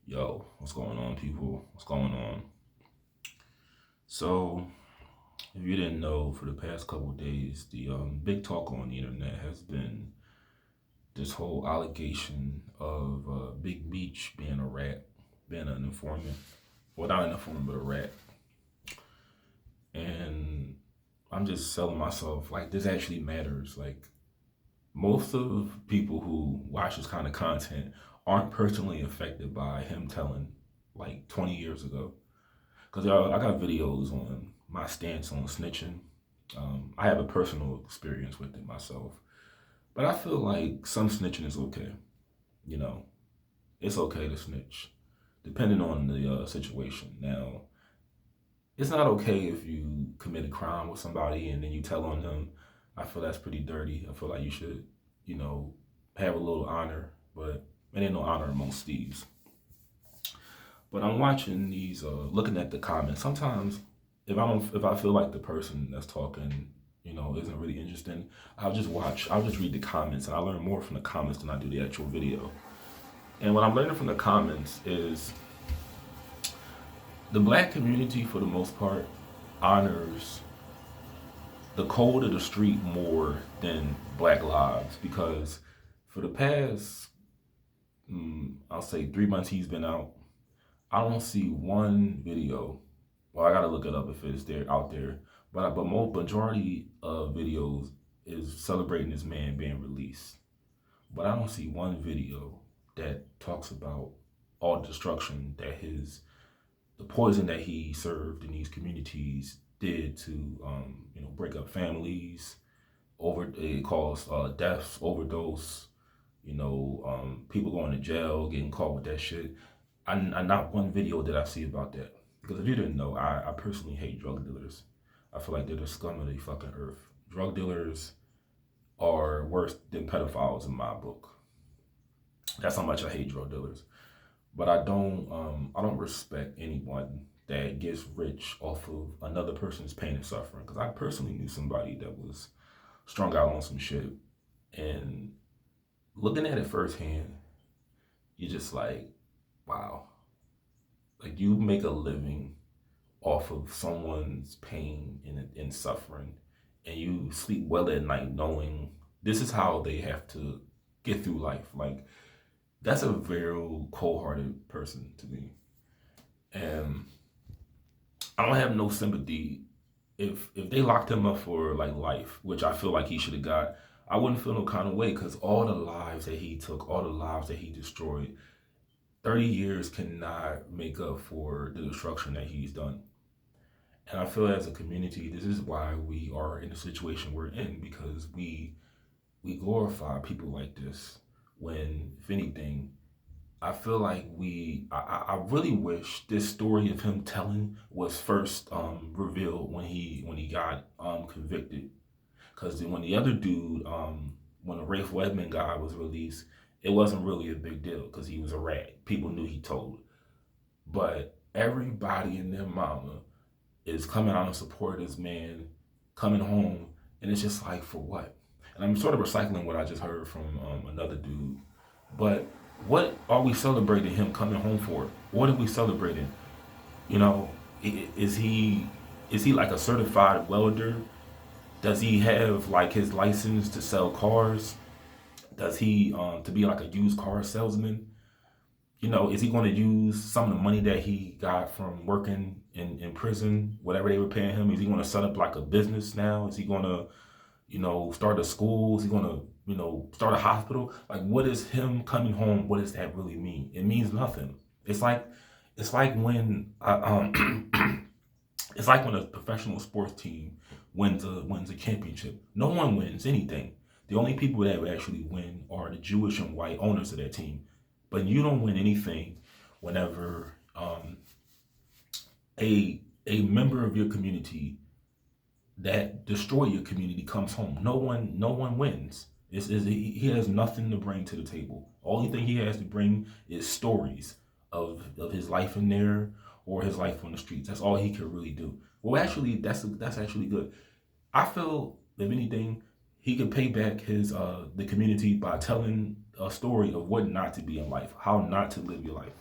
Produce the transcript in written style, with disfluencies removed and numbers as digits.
Yo, what's going on, people? What's going on? So, if you didn't know, for the past couple of days, the big talk on the internet has been this whole allegation of Big Meech being a rat, being an informant. Well, not an informant, but a rat. And I'm just selling myself like this actually matters. Like, most of people who watch this kind of content aren't personally affected by him telling like 20 years ago. Because I got videos on my stance on snitching. I have a personal experience with it myself. But I feel like some snitching is okay. You know, it's okay to snitch, depending on the situation. Now, it's not okay if you commit a crime with somebody and then you tell on them. I feel that's pretty dirty. I feel like you should, have a little honor. But it ain't no honor amongst thieves. But I'm watching these, looking at the comments. Sometimes, if I feel like the person that's talking, isn't really interesting, I'll just watch. I'll just read the comments, and I learn more from the comments than I do the actual video. And what I'm learning from the comments is the black community, for the most part, honors the code of the street more than Black lives, because for the past, I'll say 3 months he's been out, I don't see one video. Well, I gotta look it up if it's there out there. But most majority of videos is celebrating this man being released. But I don't see one video that talks about all the destruction that the poison that he served in these communities did to break up families. It caused deaths, overdose. People going to jail, getting caught with that shit. I not one video did I see about that. Because if you didn't know, I personally hate drug dealers. I feel like they're the scum of the fucking earth. Drug dealers are worse than pedophiles in my book. That's how much I hate drug dealers. But I don't respect anyone that gets rich off of another person's pain and suffering. Because I personally knew somebody that was strung out on some shit, and looking at it firsthand, you're just like, wow. Like, you make a living off of someone's pain and suffering, and you sleep well at night knowing this is how they have to get through life. Like, that's a very cold-hearted person to me. And I don't have no sympathy if they locked him up for like life, which I feel like he should have got. I wouldn't feel no kind of way, because all the lives that he took, all the lives that he destroyed, 30 years cannot make up for the destruction that he's done. And I feel as a community, this is why we are in the situation we're in, because we glorify people like this when, if anything, I feel like I really wish this story of him telling was first revealed when he got convicted. Because when the other dude, when the Rafe Webman guy was released, it wasn't really a big deal because he was a rat. People knew he told. But everybody and their mama is coming out in support of this man coming home. And it's just like, for what? And I'm sort of recycling what I just heard from another dude. But what are we celebrating him coming home for? What are we celebrating? You know, is he like a certified welder? Does he have like his license to sell cars? Does he to be like a used car salesman? Is he going to use some of the money that he got from working in prison, whatever they were paying him? Is he going to set up like a business now? Is he going to, start a school? Is he going to, start a hospital? Like, what is him coming home? What does that really mean? It means nothing. It's like when it's like when a professional sports team wins a championship. No one wins anything. The only people that would actually win are the Jewish and white owners of that team. But you don't win anything whenever a member of your community that destroy your community comes home. No one wins. He has nothing to bring to the table. Only thing he has to bring is stories of his life in there or his life on the streets. That's all he can really do. Well, actually, that's actually good. I feel, if anything, he could pay back the community by telling a story of what not to be in life, how not to live your life.